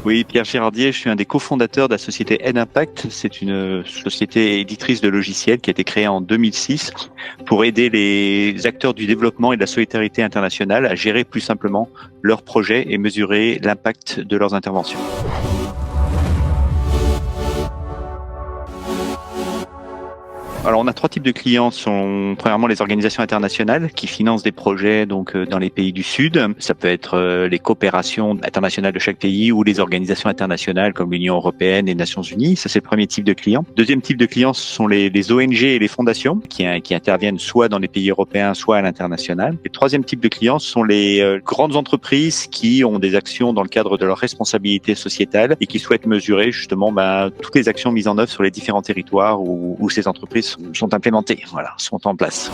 Oui, Pierre Girardier, je suis un des cofondateurs de la société N-Impact. C'est une société éditrice de logiciels qui a été créée en 2006 pour aider les acteurs du développement et de la solidarité internationale à gérer plus simplement leurs projets et mesurer l'impact de leurs interventions. Alors, on a trois types de clients. Premièrement, les organisations internationales qui financent des projets dans les pays du Sud. Ça peut être les coopérations internationales de chaque pays ou les organisations internationales comme l'Union européenne et les Nations Unies. Ça, c'est le premier type de client. Deuxième type de clients, ce sont les ONG et les fondations qui interviennent soit dans les pays européens, soit à l'international. Et troisième type de clients, ce sont les grandes entreprises qui ont des actions dans le cadre de leur responsabilité sociétale et qui souhaitent mesurer justement toutes les actions mises en œuvre sur les différents territoires où ces entreprises sont implémentées, sont en place.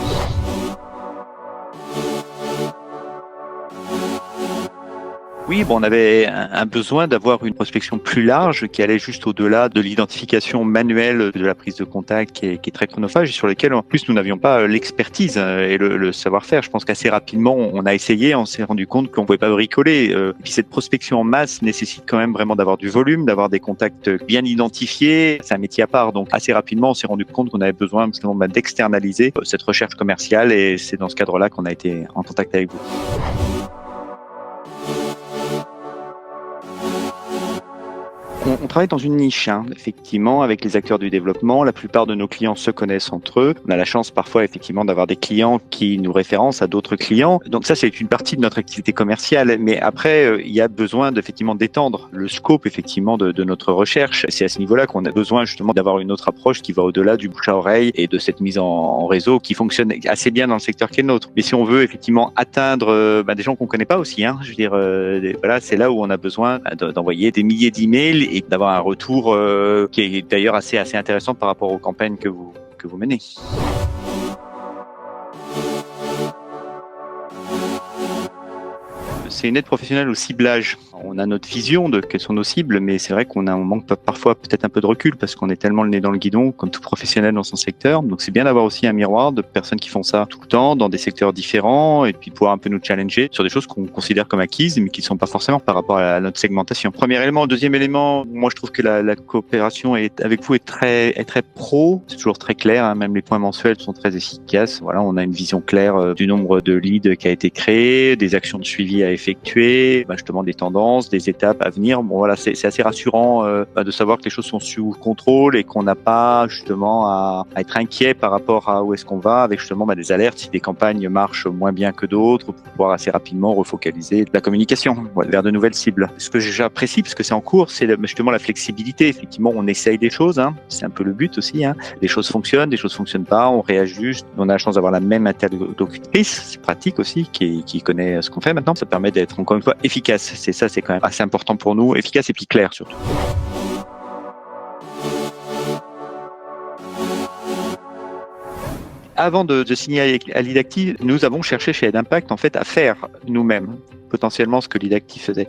Oui, on avait un besoin d'avoir une prospection plus large qui allait juste au-delà de l'identification manuelle de la prise de contact qui est très chronophage et sur lequel en plus nous n'avions pas l'expertise et le savoir-faire. Je pense qu'assez rapidement on a essayé, on s'est rendu compte qu'on ne pouvait pas bricoler. Et puis cette prospection en masse nécessite quand même vraiment d'avoir du volume, d'avoir des contacts bien identifiés. C'est un métier à part, donc assez rapidement on s'est rendu compte qu'on avait besoin justement d'externaliser cette recherche commerciale et c'est dans ce cadre-là qu'on a été en contact avec vous. On travaille dans une niche, effectivement, avec les acteurs du développement. La plupart de nos clients se connaissent entre eux. On a la chance parfois, effectivement, d'avoir des clients qui nous référencent à d'autres clients. Donc ça, c'est une partie de notre activité commerciale. Mais après, il y a besoin effectivement d'étendre le scope, effectivement, de notre recherche. C'est à ce niveau-là qu'on a besoin justement d'avoir une autre approche qui va au-delà du bouche à oreille et de cette mise en réseau qui fonctionne assez bien dans le secteur qui est le nôtre. Mais si on veut effectivement atteindre des gens qu'on connaît pas aussi, je veux dire, c'est là où on a besoin d'envoyer des milliers d'emails et d'avoir un retour qui est d'ailleurs assez intéressant par rapport aux campagnes que vous menez. C'est une aide professionnelle au ciblage. On a notre vision de quelles sont nos cibles, mais c'est vrai qu'on manque parfois peut-être un peu de recul parce qu'on est tellement le nez dans le guidon, comme tout professionnel dans son secteur. Donc c'est bien d'avoir aussi un miroir de personnes qui font ça tout le temps, dans des secteurs différents, et puis pouvoir un peu nous challenger sur des choses qu'on considère comme acquises, mais qui ne sont pas forcément par rapport à notre segmentation. Premier élément. Deuxième élément, moi je trouve que la coopération avec vous est très pro. C'est toujours très clair, même les points mensuels sont très efficaces. On a une vision claire du nombre de leads qui a été créé, des actions de suivi à effectuer, justement des tendances, des étapes à venir. C'est assez rassurant de savoir que les choses sont sous contrôle et qu'on n'a pas justement à être inquiet par rapport à où est-ce qu'on va, avec justement des alertes si des campagnes marchent moins bien que d'autres, pour pouvoir assez rapidement refocaliser la communication vers de nouvelles cibles. Ce que j'apprécie, parce que c'est en cours, c'est justement la flexibilité. Effectivement, on essaye des choses, c'est un peu le but aussi. Des choses fonctionnent, des choses fonctionnent pas, on réajuste. On a la chance d'avoir la même interlocutrice, c'est pratique aussi, qui connaît ce qu'on fait maintenant. Ça permet d'être encore une fois efficace. C'est quand même assez important pour nous, efficace et puis clair surtout. Avant de signer à Lidactive, nous avons cherché chez N-Impact en fait à faire nous-mêmes potentiellement ce que Lidactive faisait.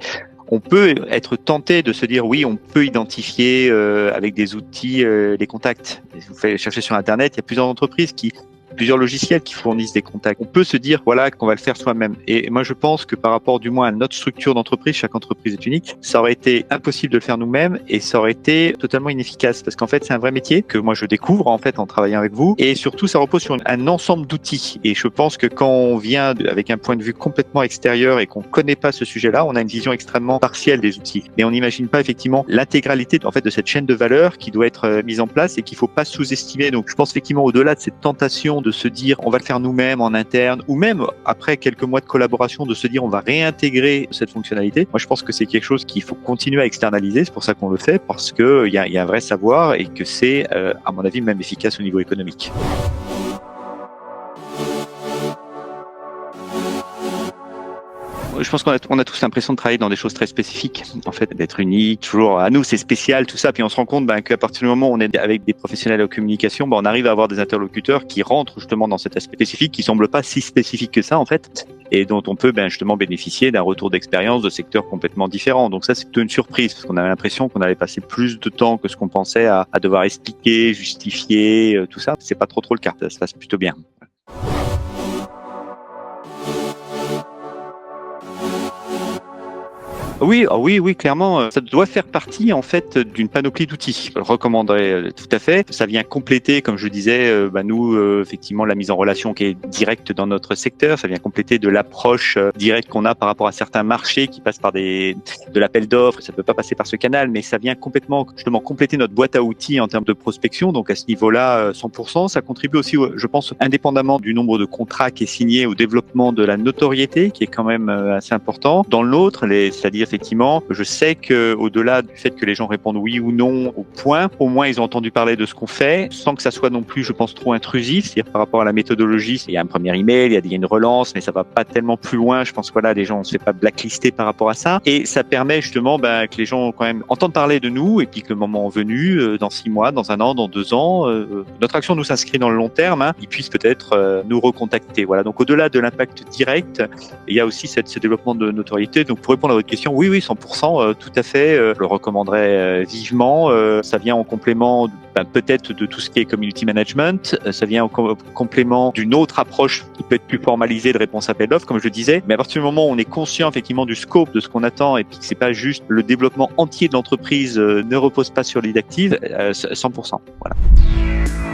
On peut être tenté de se dire oui, on peut identifier avec des outils les contacts. Vous faites chercher sur Internet, il y a plusieurs logiciels qui fournissent des contacts. On peut se dire qu'on va le faire soi-même. Et moi je pense que par rapport du moins à notre structure d'entreprise, chaque entreprise est unique, ça aurait été impossible de le faire nous-mêmes et ça aurait été totalement inefficace parce qu'en fait c'est un vrai métier que moi je découvre en fait en travaillant avec vous et surtout ça repose sur un ensemble d'outils. Et je pense que quand on vient avec un point de vue complètement extérieur et qu'on connaît pas ce sujet-là, on a une vision extrêmement partielle des outils. Et on n'imagine pas effectivement l'intégralité en fait de cette chaîne de valeur qui doit être mise en place et qu'il faut pas sous-estimer. Donc je pense effectivement au-delà de cette tentation de se dire on va le faire nous-mêmes en interne ou même après quelques mois de collaboration de se dire on va réintégrer cette fonctionnalité. Moi je pense que c'est quelque chose qu'il faut continuer à externaliser, c'est pour ça qu'on le fait parce que il y a un vrai savoir et que c'est à mon avis même efficace au niveau économique. Je pense qu'on a tous l'impression de travailler dans des choses très spécifiques, en fait, d'être unique, toujours à nous c'est spécial, tout ça, puis on se rend compte qu'à partir du moment où on est avec des professionnels de communication, on arrive à avoir des interlocuteurs qui rentrent justement dans cet aspect spécifique, qui semble pas si spécifique que ça en fait, et dont on peut justement bénéficier d'un retour d'expérience de secteurs complètement différents. Donc ça c'est plutôt une surprise, parce qu'on avait l'impression qu'on allait passer plus de temps que ce qu'on pensait à devoir expliquer, justifier, tout ça. C'est pas trop le cas, ça se passe plutôt bien. Oui, oui, clairement, ça doit faire partie en fait d'une panoplie d'outils. Je le recommanderais tout à fait. Ça vient compléter, comme je disais, nous effectivement la mise en relation qui est directe dans notre secteur. Ça vient compléter de l'approche directe qu'on a par rapport à certains marchés qui passent par de l'appel d'offres. Ça peut pas passer par ce canal, mais ça vient complètement justement compléter notre boîte à outils en termes de prospection. Donc à ce niveau-là, 100%, ça contribue aussi, je pense, indépendamment du nombre de contrats qui est signé, au développement de la notoriété qui est quand même assez important. Dans l'autre, c'est-à-dire effectivement, je sais que au-delà du fait que les gens répondent oui ou non au point, au moins ils ont entendu parler de ce qu'on fait, sans que ça soit non plus, je pense, trop intrusif. C'est-à-dire par rapport à la méthodologie, il y a un premier email, il y a une relance, mais ça va pas tellement plus loin. Je pense que voilà, les gens on se fait pas blacklister par rapport à ça, et ça permet justement que les gens quand même entendent parler de nous, et puis que le moment venu, dans 6 mois, dans 1 an, dans 2 ans, notre action nous s'inscrit dans le long terme, ils puissent peut-être nous recontacter. Voilà. Donc au-delà de l'impact direct, il y a aussi ce développement de notoriété. Donc pour répondre à votre question, oui, 100%, tout à fait. Je le recommanderais vivement. Ça vient en complément peut-être de tout ce qui est community management. Ça vient en complément d'une autre approche qui peut être plus formalisée de réponse à appel d'offres, comme je le disais. Mais à partir du moment où on est conscient effectivement du scope de ce qu'on attend, et puis que c'est pas juste le développement entier de l'entreprise ne repose pas sur l'idée active, 100%. Voilà.